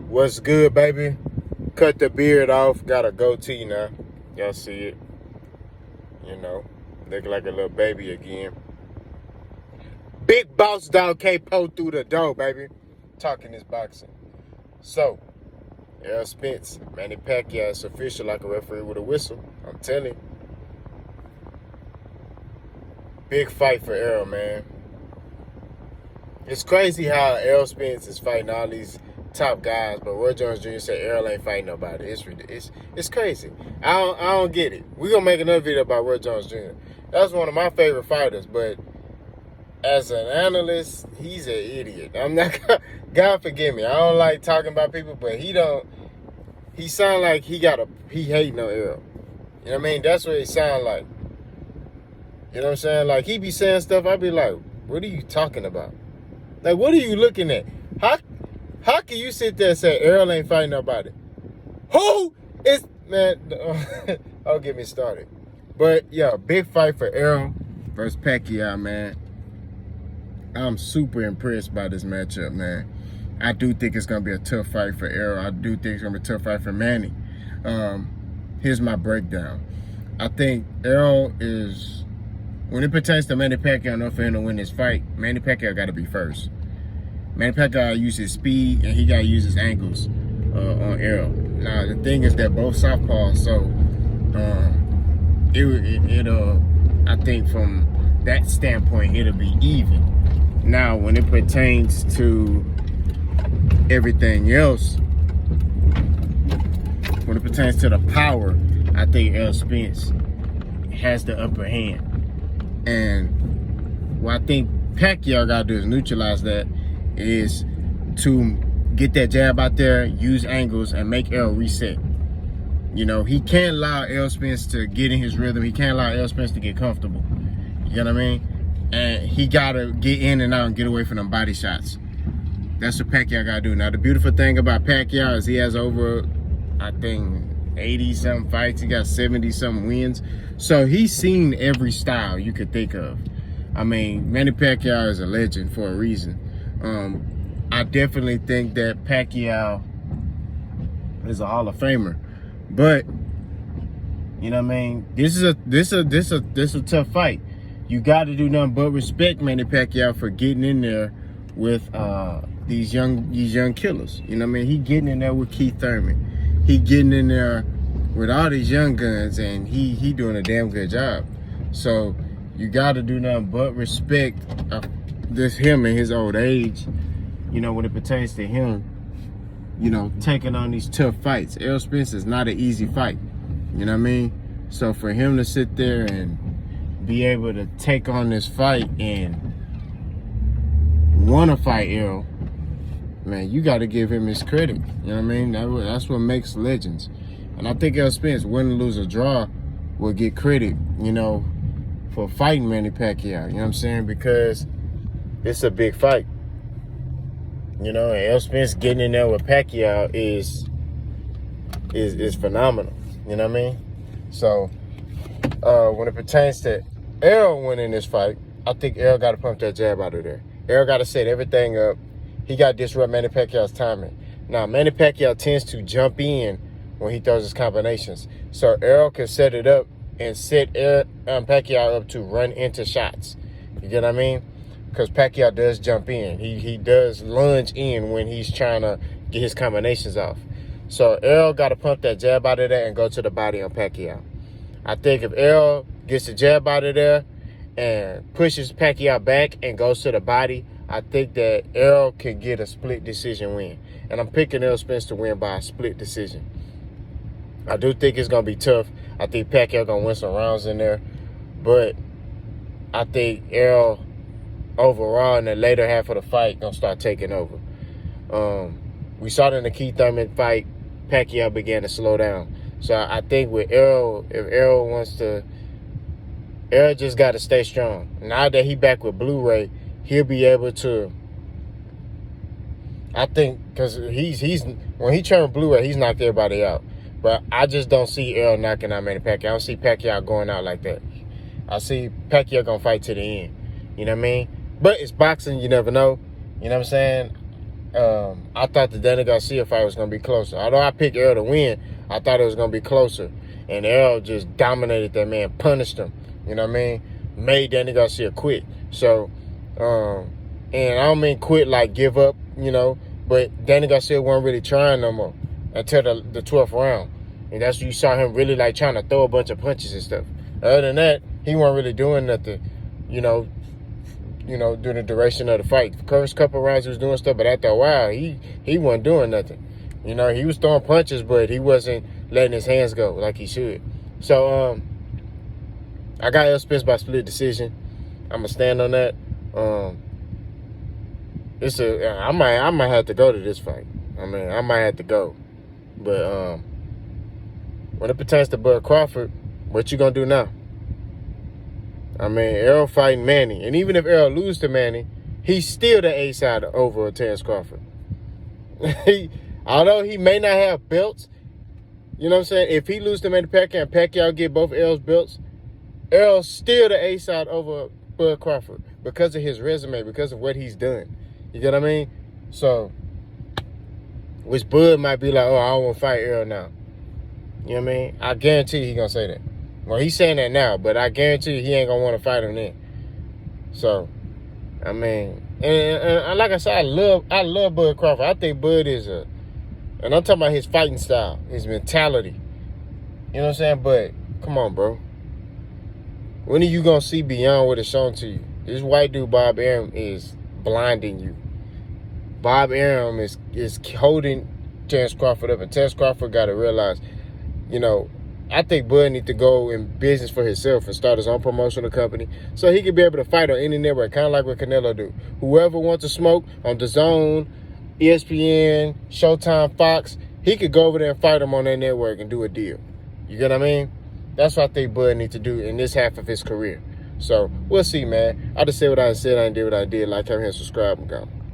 What's good, baby? Cut the beard off. Got a goatee now. Y'all see it. You know, looking like a little baby again. Big boss dog K-Po through the door, baby. Talking this boxing. So, Errol Spence, Manny Pac, it's official like a referee with a whistle. I'm telling you. Big fight for Errol, man. It's crazy how Errol Spence is fighting all these top guys, but Roy Jones Jr. said Errol ain't fighting nobody. It's crazy. I don't get it. We're gonna make another video about Roy Jones Jr. That's one of my favorite fighters, but as an analyst, he's an idiot. I'm not God forgive me. I don't like talking about people, but he sound like he hating on Errol. You know what I mean? That's what he sound like. You know what I'm saying? Like, he be saying stuff, I be like, what are you talking about? Like, what are you looking at? How can you sit there and say Errol ain't fighting nobody? Who is, man, don't get me started. But, yeah, big fight for Errol versus Pacquiao, man. I'm super impressed by this matchup, man. I do think it's going to be a tough fight for Errol. I do think it's going to be a tough fight for Manny. Here's my breakdown. I think Errol is, when it pertains to Manny Pacquiao, in order for him to win this fight, Manny Pacquiao got to be first. Manny Pacquiao uses his speed, and he got to use his angles on Errol. Now, the thing is that both southpaws, so I think from that standpoint, it'll be even. Now, when it pertains to everything else, when it pertains to the power, I think Errol Spence has the upper hand. And what I think Pacquiao got to do is neutralize that, is to get that jab out there, use angles, and make Errol reset. You know, he can't allow Errol Spence to get in his rhythm. He can't allow Errol Spence to get comfortable. You know what I mean? And he got to get in and out and get away from them body shots. That's what Pacquiao got to do. Now, the beautiful thing about Pacquiao is he has over, I think, 80-something fights. He got 70-something wins. So he's seen every style you could think of. I mean, Manny Pacquiao is a legend for a reason. I definitely think that Pacquiao is a Hall of Famer. But, you know what I mean? This is a tough fight. You got to do nothing but respect Manny Pacquiao for getting in there with these young killers. You know what I mean? He getting in there with Keith Thurman. He getting in there with all these young guns, and he doing a damn good job. So you got to do nothing but respect him in his old age. You know, when it pertains to him, you know, taking on these tough fights. Errol Spence is not an easy fight. You know what I mean? So for him to sit there and be able to take on this fight and want to fight Errol, man, you got to give him his credit. You know what I mean? That's what makes legends. And I think Errol Spence, win, lose, or draw, will get credit, you know, for fighting Manny Pacquiao. You know what I'm saying? Because it's a big fight. You know, and Errol Spence getting in there with Pacquiao is phenomenal. You know what I mean? So, when it pertains to Errol winning this fight, I think Errol got to pump that jab out of there. Errol got to set everything up. He got to disrupt Manny Pacquiao's timing. Now, Manny Pacquiao tends to jump in when he throws his combinations. So, Errol can set it up and set Pacquiao up to run into shots. You get what I mean? Because Pacquiao does jump in. He does lunge in when he's trying to get his combinations off. So Errol got to pump that jab out of there and go to the body on Pacquiao. I think if Errol gets the jab out of there and pushes Pacquiao back and goes to the body, I think that Errol can get a split decision win. And I'm picking Errol Spence to win by a split decision. I do think it's going to be tough. I think Pacquiao going to win some rounds in there. But I think Errol, overall, in the later half of the fight, going to start taking over. We saw it in the Keith Thurman fight. Pacquiao began to slow down. So I think with Errol, if Errol wants to, Errol just got to stay strong. Now that he back with Blu-ray, he'll be able to, I think, because he's when he turned Blu-ray, he's knocked everybody out. But I just don't see Errol knocking out Manny Pacquiao. I don't see Pacquiao going out like that. I see Pacquiao going to fight to the end. You know what I mean? But it's boxing. You never know. You know what I'm saying? I thought the Danny Garcia fight was going to be closer. Although I picked Errol to win, I thought it was going to be closer. And Errol just dominated that man, punished him. You know what I mean? Made Danny Garcia quit. So, and I don't mean quit like give up, you know, but Danny Garcia wasn't really trying no more until the 12th round. And that's when you saw him really like trying to throw a bunch of punches and stuff. Other than that, he wasn't really doing nothing, you know, during the duration of the fight. The first couple rounds he was doing stuff, but after a while, he wasn't doing nothing. You know, he was throwing punches, but he wasn't letting his hands go like he should. So, I got Errol Spence by split decision. I'm gonna stand on that. I might have to go to this fight. I mean, I might have to go. But when it pertains to Bud Crawford, what you gonna do now? I mean, Errol fighting Manny. And even if Errol loses to Manny, he's still the A side over Terrence Crawford. Although he may not have belts, you know what I'm saying? If he loses to Manny Pac and Pacquiao get both Errol's belts, Errol's still the A side over Bud Crawford because of his resume, because of what he's done. You get what I mean? So, which Bud might be like, oh, I don't want to fight Errol now. You know what I mean? I guarantee he going to say that. Well, he's saying that now, but I guarantee you he ain't going to want to fight him then. So, I mean, and like I said, I love Bud Crawford. I think Bud is and I'm talking about his fighting style, his mentality. You know what I'm saying? But, come on, bro. When are you going to see beyond what is shown to you? This white dude, Bob Arum, is blinding you. Bob Arum is holding Terrence Crawford up, and Terrence Crawford got to realize, you know, I think Bud needs to go in business for himself and start his own promotional company so he can be able to fight on any network, kind of like what Canelo do. Whoever wants to smoke on DAZN, ESPN, Showtime, Fox, he could go over there and fight him on their network and do a deal. You get what I mean? That's what I think Bud needs to do in this half of his career. So, we'll see, man. I just said what I said. I did what I did. Like, comment, subscribe, and go.